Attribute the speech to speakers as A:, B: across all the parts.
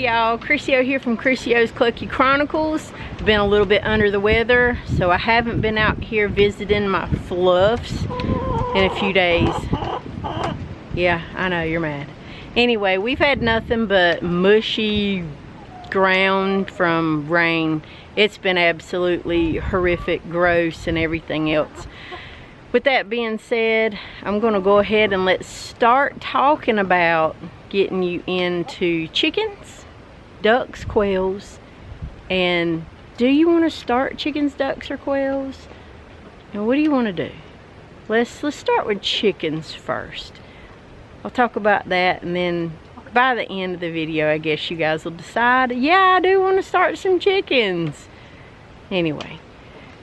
A: y'all, Chrissy here from Chrissy's Clucky Chronicles. Been a little bit under the weather, so I haven't been out here visiting my fluffs in a few days. Yeah, I know, you're mad. Anyway, we've had nothing but mushy ground from rain. It's been absolutely horrific, gross, and everything else. With that being said, I'm gonna go ahead and let's start talking about getting you into chickens, ducks, quails, and do you want to start chickens, ducks, or quails? And what do you want to do? Let's start with chickens first. I'll talk about that, and then by the end of the video, I guess you guys will decide, yeah, I do want to start some chickens. Anyway,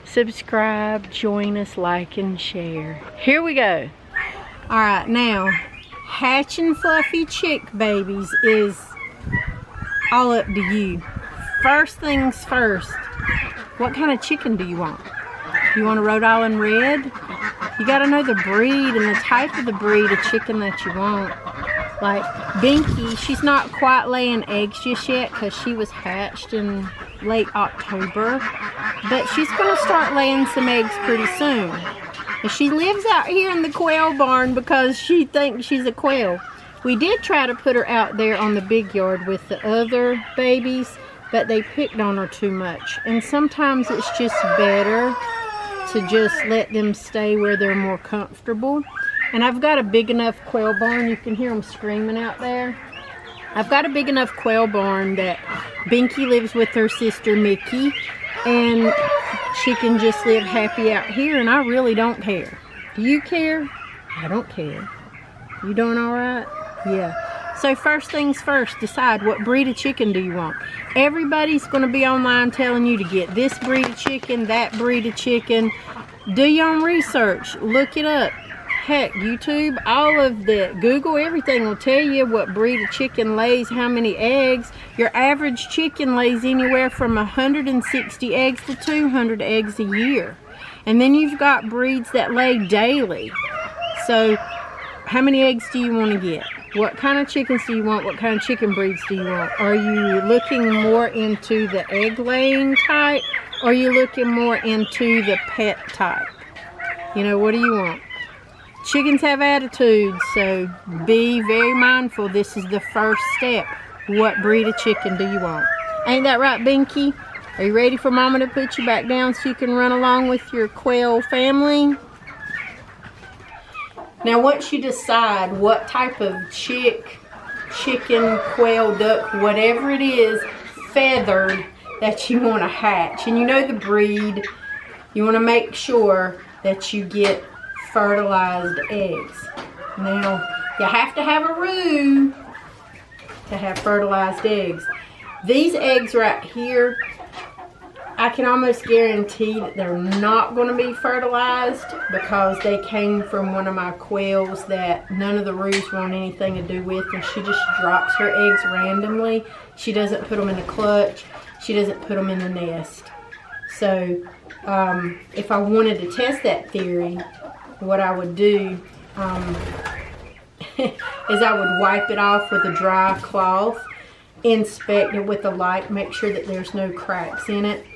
A: subscribe, join us, like, and share. Here we go. All right, now, hatching fluffy chick babies is all up to you. First things first, what kind of chicken do you want? Do you want a Rhode Island Red? You gotta know the breed and the type of the breed of chicken that you want. Like Binky, she's not quite laying eggs just yet because she was hatched in late October, but she's gonna start laying some eggs pretty soon. And she lives out here in the quail barn because she thinks she's a quail. We did try to put her out there on the big yard with the other babies, but they picked on her too much. And sometimes it's just better to just let them stay where they're more comfortable. And I've got a big enough quail barn. You can hear them screaming out there. I've got a big enough quail barn that Binky lives with her sister Mickey, and she can just live happy out here, and I really don't care. Do you care? I don't care. You doing all right? Yeah. So first things first, decide what breed of chicken do you want. Everybody's going to be online telling you to get this breed of chicken, that breed of chicken. Do your own research. Look it up. Heck, YouTube, all of the Google, everything will tell you what breed of chicken lays how many eggs. Your average chicken lays anywhere from 160 eggs to 200 eggs a year. And then you've got breeds that lay daily. So how many eggs do you want to get? What kind of chickens do you want? What kind of chicken breeds do you want? Are you looking more into the egg laying type? Or are you looking more into the pet type? You know, what do you want? Chickens have attitudes, so be very mindful. This is the first step. What breed of chicken do you want? Ain't that right, Binky? Are you ready for Mama to put you back down so you can run along with your quail family? Now, once you decide what type of chicken, quail, duck, whatever it is, feathered, that you want to hatch, and you know the breed, you want to make sure that you get fertilized eggs. Now, you have to have a roux to have fertilized eggs. These eggs right here, I can almost guarantee that they're not going to be fertilized because they came from one of my quails that none of the roux want anything to do with, and she just drops her eggs randomly. She doesn't put them in a clutch. She doesn't put them in the nest. So if I wanted to test that theory, what I would do is I would wipe it off with a dry cloth, inspect it with a light, make sure that there's no cracks in it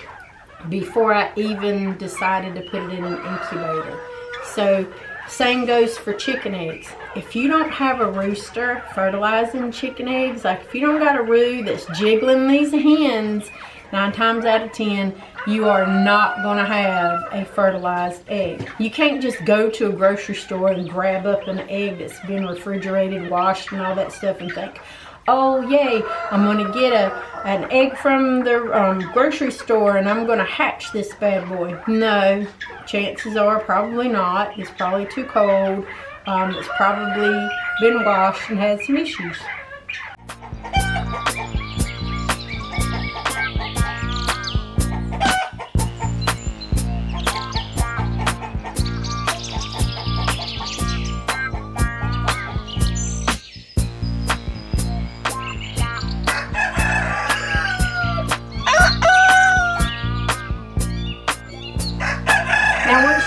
A: before I even decided to put it in an incubator. So same goes for chicken eggs. If you don't have a rooster fertilizing chicken eggs, like if you don't got a roux that's jiggling these hens, 9 times out of 10, you are not going to have a fertilized egg. You can't just go to a grocery store and grab up an egg that's been refrigerated, washed, and all that stuff and think, oh yay, I'm going to get an egg from the grocery store and I'm going to hatch this bad boy. No, chances are probably not. It's probably too cold. It's probably been washed and had some issues.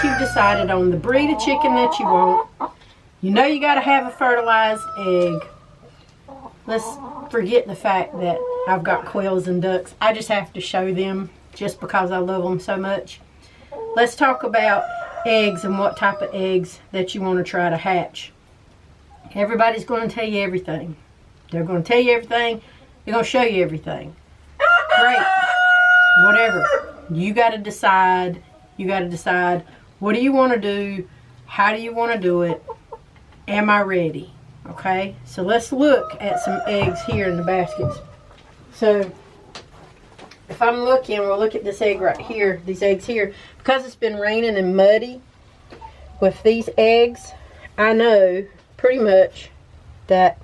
A: You've decided on the breed of chicken that you want. You know you got to have a fertilized egg. let's forget the fact that I've got quails and ducks. I just have to show them just because I love them so much. Let's talk about eggs and what type of eggs that you want to try to hatch. Everybody's going to tell you everything. They're going to tell you everything. They're going to show you everything. Great. Whatever. You got to decide. You got to decide, what do you want to do? How do you want to do it? Am I ready? Okay, so let's look at some eggs here in the baskets. So if I'm looking, we'll look at this egg right here, these eggs here. Because it's been raining and muddy, with these eggs, I know pretty much that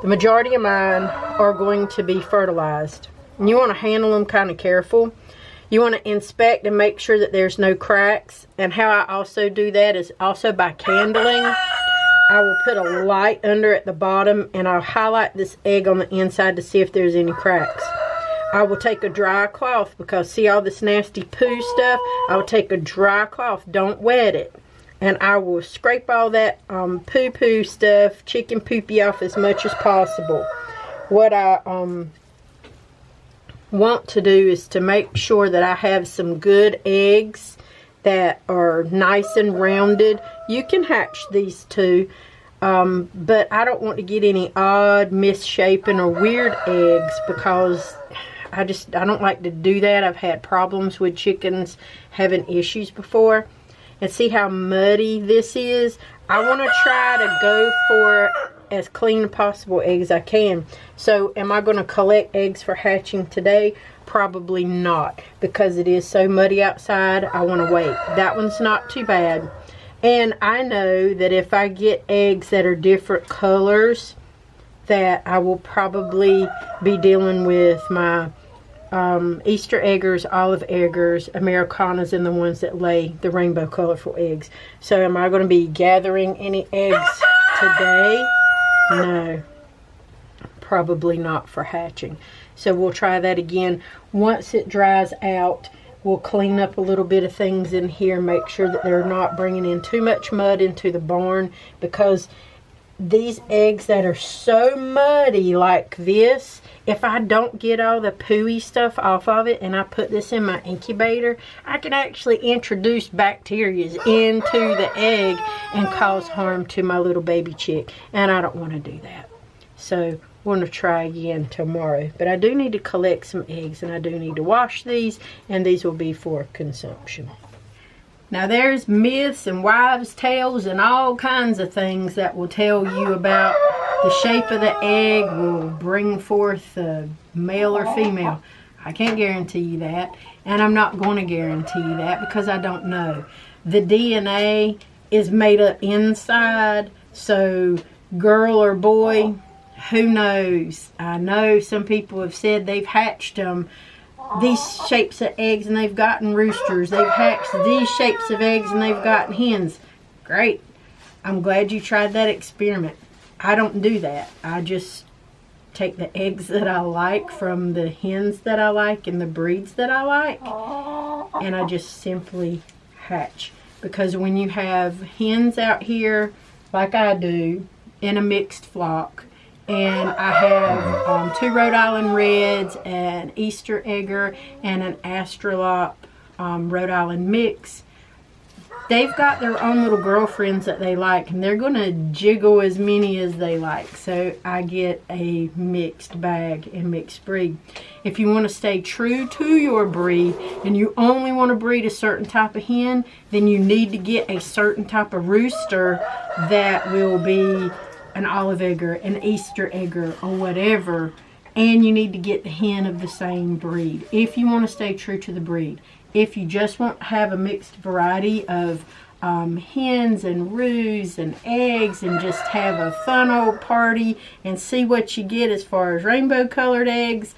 A: the majority of mine are going to be fertilized. And you want to handle them kind of careful. You want to inspect and make sure that there's no cracks. And how I also do that is also by candling. I will put a light under at the bottom and I'll highlight this egg on the inside to see if there's any cracks. I will take a dry cloth, because see all this nasty poo stuff? I will take a dry cloth, don't wet it. And I will scrape all that poo-poo stuff, chicken poopy off as much as possible. What I want to do is to make sure that I have some good eggs that are nice and rounded. You can hatch these too, but I don't want to get any odd, misshapen, or weird eggs, because I don't like to do that. I've had problems with chickens having issues before. And see how muddy this is? I want to try to go for as clean as possible eggs as I can. So am I going to collect eggs for hatching today? Probably not, because it is so muddy outside. I want to wait. That one's not too bad. And I know that if I get eggs that are different colors, that I will probably be dealing with my Easter eggers, olive eggers, Americanas, and the ones that lay the rainbow colorful eggs. So am I going to be gathering any eggs today? No, probably not for hatching. So we'll try that again. Once it dries out, we'll clean up a little bit of things in here, make sure that they're not bringing in too much mud into the barn, because these eggs that are so muddy like this, if I don't get all the pooey stuff off of it and I put this in my incubator, I can actually introduce bacteria into the egg and cause harm to my little baby chick. And I don't want to do that. So we're going to try again tomorrow. But I do need to collect some eggs, and I do need to wash these, and these will be for consumption. Now there's myths and wives' tales and all kinds of things that will tell you about the shape of the egg will bring forth a male or female. I can't guarantee you that, and I'm not going to guarantee you that because I don't know. The DNA is made up inside, so girl or boy, who knows? I know some people have said they've hatched them these shapes of eggs and they've gotten roosters. They've hatched these shapes of eggs and they've gotten hens. Great. I'm glad you tried that experiment. I don't do that. I just take the eggs that I like from the hens that I like and the breeds that I like, and I just simply hatch. Because when you have hens out here like I do in a mixed flock, and I have 2 Rhode Island Reds, an Easter Egger, and an Astrolop Rhode Island mix. They've got their own little girlfriends that they like, and they're going to jiggle as many as they like. So I get a mixed bag and mixed breed. If you want to stay true to your breed, and you only want to breed a certain type of hen, then you need to get a certain type of rooster that will be an olive egger, an Easter egger, or whatever, and you need to get the hen of the same breed if you want to stay true to the breed. If you just want to have a mixed variety of hens and roos and eggs and just have a fun old party and see what you get as far as rainbow colored eggs,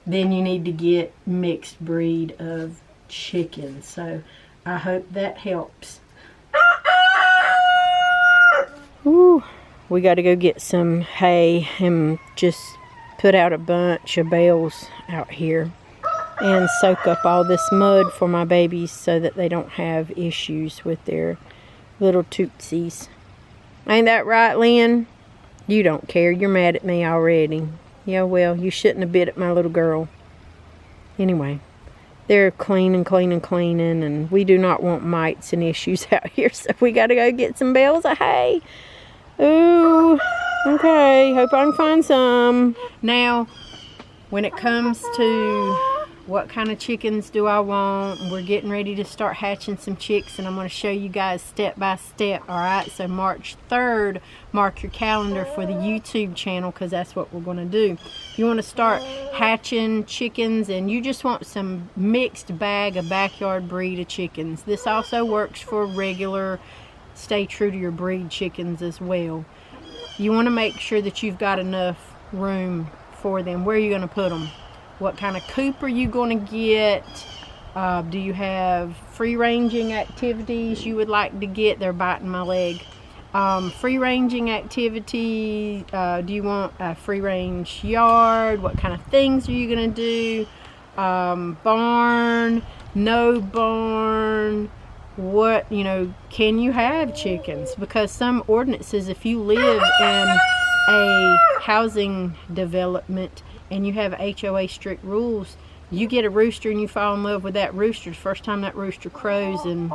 A: then you need to get mixed breed of chickens. So I hope that helps. Ooh. We got to go get some hay and just put out a bunch of bales out here and soak up all this mud for my babies so that they don't have issues with their little tootsies. Ain't that right, Lynn? You don't care. You're mad at me already. Yeah, well, you shouldn't have bit at my little girl. Anyway, they're cleaning, and we do not want mites and issues out here, so we got to go get some bales of hay. Ooh, okay, hope I can find some. Now, when it comes to what kind of chickens do I want, we're getting ready to start hatching some chicks, and I'm going to show you guys step by step. Alright, so March 3rd, mark your calendar for the YouTube channel, because that's what we're going to do. If you want to start hatching chickens and you just want some mixed bag of backyard breed of chickens, this also works for regular stay true to your breed chickens as well. You want to make sure that you've got enough room for them. Where are you going to put them? What kind of coop are you going to get? Do you have free-ranging activities you would like to get? They're biting my leg. Free-ranging activity, do you want a free-range yard? What kind of things are you going to do? Barn, no barn, what, you know, can you have chickens? Because some ordinances, if you live in a housing development and you have HOA strict rules, you get a rooster and you fall in love with that rooster. The first time that rooster crows, and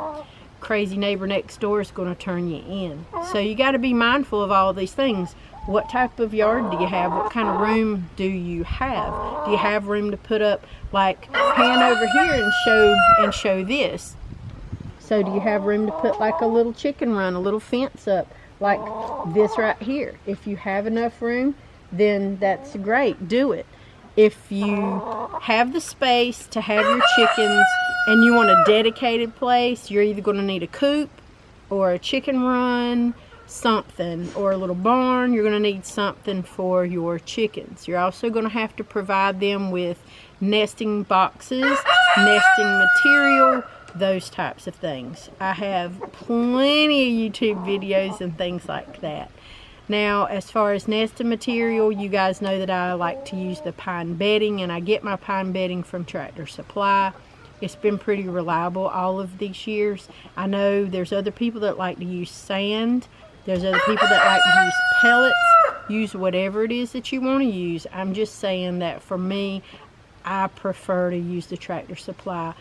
A: crazy neighbor next door is going to turn you in. So you got to be mindful of all these things. What type of yard do you have? What kind of room do you have? Do you have room to put up, like, pan over here and show this? So do you have room to put like a little chicken run, a little fence up like this right here? If you have enough room, then that's great, do it. If you have the space to have your chickens and you want a dedicated place, you're either going to need a coop or a chicken run, something, or a little barn. You're going to need something for your chickens. You're also going to have to provide them with nesting boxes, nesting material, those types of things. I have plenty of YouTube videos and things like that. Now, as far as nesting material, you guys know that I like to use the pine bedding, and I get my pine bedding from Tractor Supply. It's been pretty reliable all of these years. I know there's other people that like to use sand. There's other people that like to use pellets. Use whatever it is that you want to use. I'm just saying that for me, I prefer to use the Tractor Supply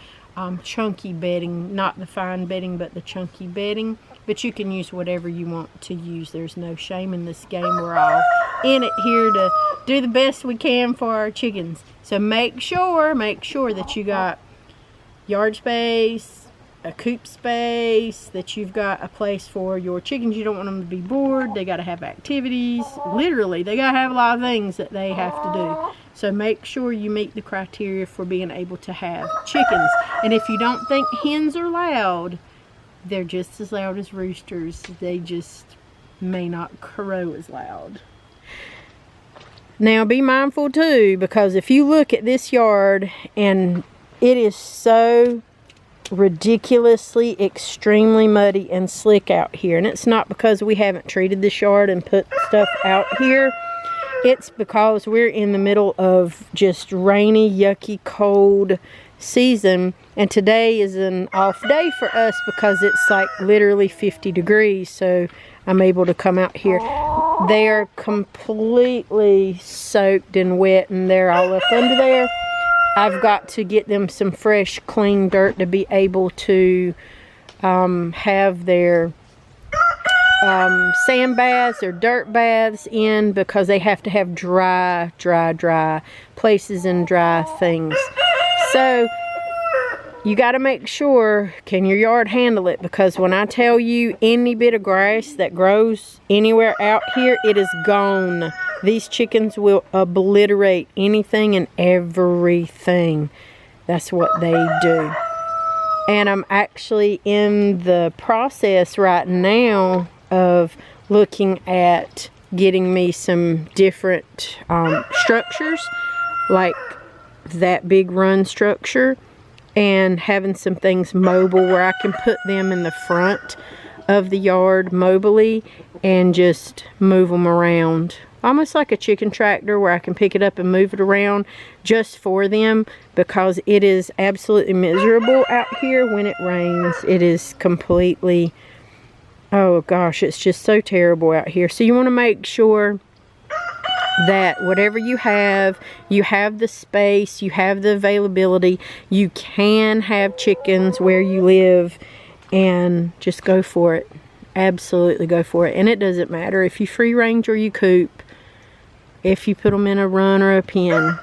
A: chunky bedding, not the fine bedding, but the chunky bedding. But you can use whatever you want to use. There's no shame in this game. We're all in it here to do the best we can for our chickens. So make sure that you got yard space, a coop space, that you've got a place for your chickens. You don't want them to be bored. They got to have activities. Literally, they got to have a lot of things that they have to do. So make sure you meet the criteria for being able to have chickens. And if you don't think hens are loud, they're just as loud as roosters. They just may not crow as loud. Now be mindful too, because if you look at this yard, and it is so ridiculously extremely muddy and slick out here, and it's not because we haven't treated this yard and put stuff out here. It's because we're in the middle of just rainy, yucky, cold season, and today is an off day for us because it's like literally 50 degrees, so I'm able to come out here. They are completely soaked and wet, and they're all up under there. I've got to get them some fresh, clean dirt to be able to have their sand baths or dirt baths in, because they have to have dry places and dry things. So you got to make sure, can your yard handle it? Because when I tell you, any bit of grass that grows anywhere out here, it is gone. These chickens will obliterate anything and everything. That's what they do. And I'm actually in the process right now of looking at getting me some different structures, like that big run structure, and having some things mobile where I can put them in the front of the yard mobily and just move them around. Almost like a chicken tractor, where I can pick it up and move it around just for them, because it is absolutely miserable out here when it rains. It is completely Oh gosh, it's just so terrible out here. So you want to make sure that whatever you have the space, you have the availability, you can have chickens where you live, and just go for it. Absolutely go for it. And it doesn't matter if you free range or you coop, if you put them in a run or a pen.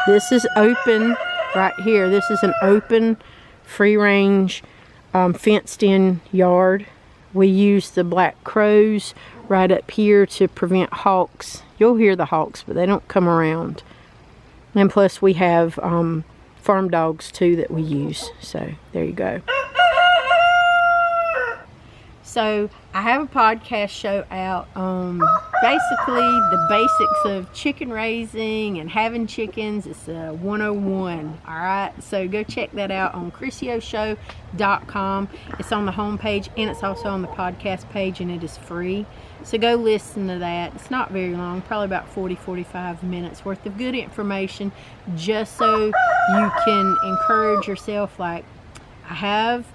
A: This is open right here. This is an open free range fenced in yard. We use the black crows right up here to prevent hawks. You'll hear the hawks, but they don't come around. And plus we have farm dogs too that we use. So there you go. So I have a podcast show out on basically the basics of chicken raising and having chickens. It's 101. Alright, so go check that out on ChrisioShow.com. It's on the homepage and it's also on the podcast page, and it is free. So go listen to that. It's not very long, probably about 40-45 minutes worth of good information, just so you can encourage yourself. Like, I have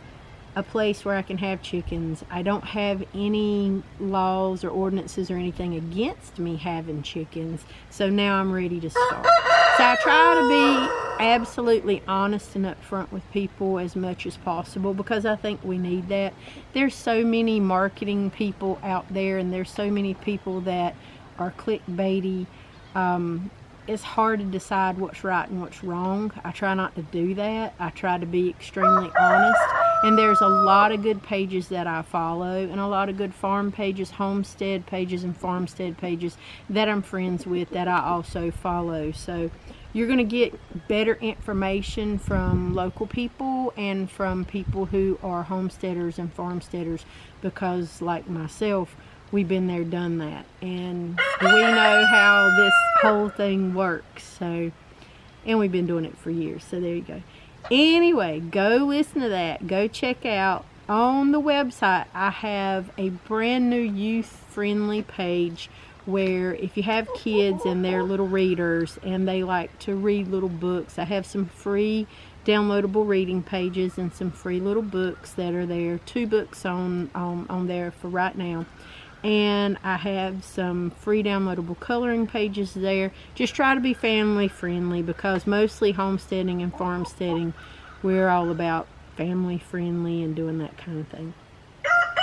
A: a place where I can have chickens. I don't have any laws or ordinances or anything against me having chickens, so now I'm ready to start. So I try to be absolutely honest and upfront with people as much as possible, because I think we need that. There's so many marketing people out there, and there's so many people that are clickbaity. It's hard to decide what's right and what's wrong. I try not to do that. I try to be extremely honest. And there's a lot of good pages that I follow, and a lot of good farm pages, homestead pages, and farmstead pages that I'm friends with that I also follow. So you're going to get better information from local people and from people who are homesteaders and farmsteaders, because like myself, we've been there, done that, and we know how this whole thing works. So, and we've been doing it for years. So there you go. Anyway, go listen to that. Go check out on the website. I have a brand new youth-friendly page where if you have kids and they're little readers and they like to read little books, I have some free downloadable reading pages and some free little books that are there. 2 books on there for right now. And I have some free downloadable coloring pages there. Just try to be family friendly, because mostly homesteading and farmsteading, we're all about family friendly and doing that kind of thing.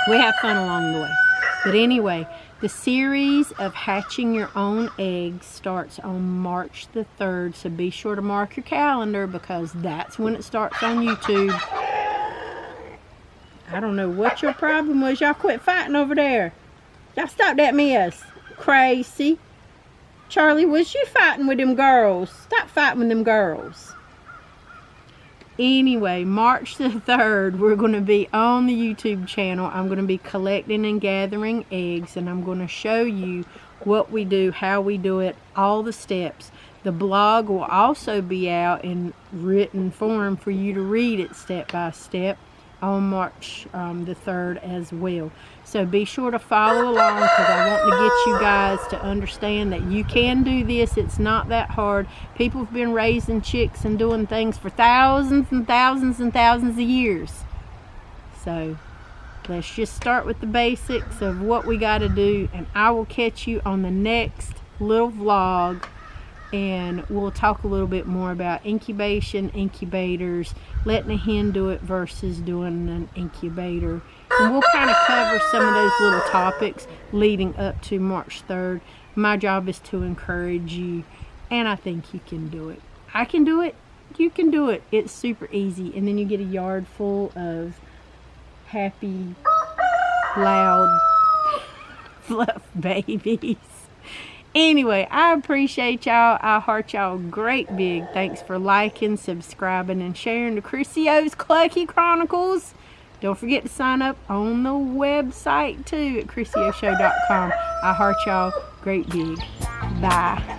A: We have fun along the way. But anyway, the series of hatching your own eggs starts on March the 3rd. So be sure to mark your calendar, because that's when it starts on YouTube. I don't know what your problem was. Y'all quit fighting over there. Y'all stop that mess. Crazy. Charlie, was you fighting with them girls? Stop fighting with them girls. Anyway, March the 3rd, we're going to be on the YouTube channel. I'm going to be collecting and gathering eggs, and I'm going to show you what we do, how we do it, all the steps. The blog will also be out in written form for you to read it step by step on March the 3rd as well. So be sure to follow along, because I want to get you guys to understand that you can do this. It's not that hard. People have been raising chicks and doing things for thousands and thousands and thousands of years. So let's just start with the basics of what we got to do, and I will catch you on the next little vlog, and we'll talk a little bit more about incubation, incubators, letting a hen do it versus doing an incubator. And we'll kind of cover some of those little topics leading up to March 3rd. My job is to encourage you, and I think you can do it. I can do it. You can do it. It's super easy. And then you get a yard full of happy, loud, fluff babies. Anyway, I appreciate y'all. I heart y'all great big. Thanks for liking, subscribing, and sharing the Chrisio's Clucky Chronicles. Don't forget to sign up on the website too at ChrisioShow.com. I heart y'all great big. Bye.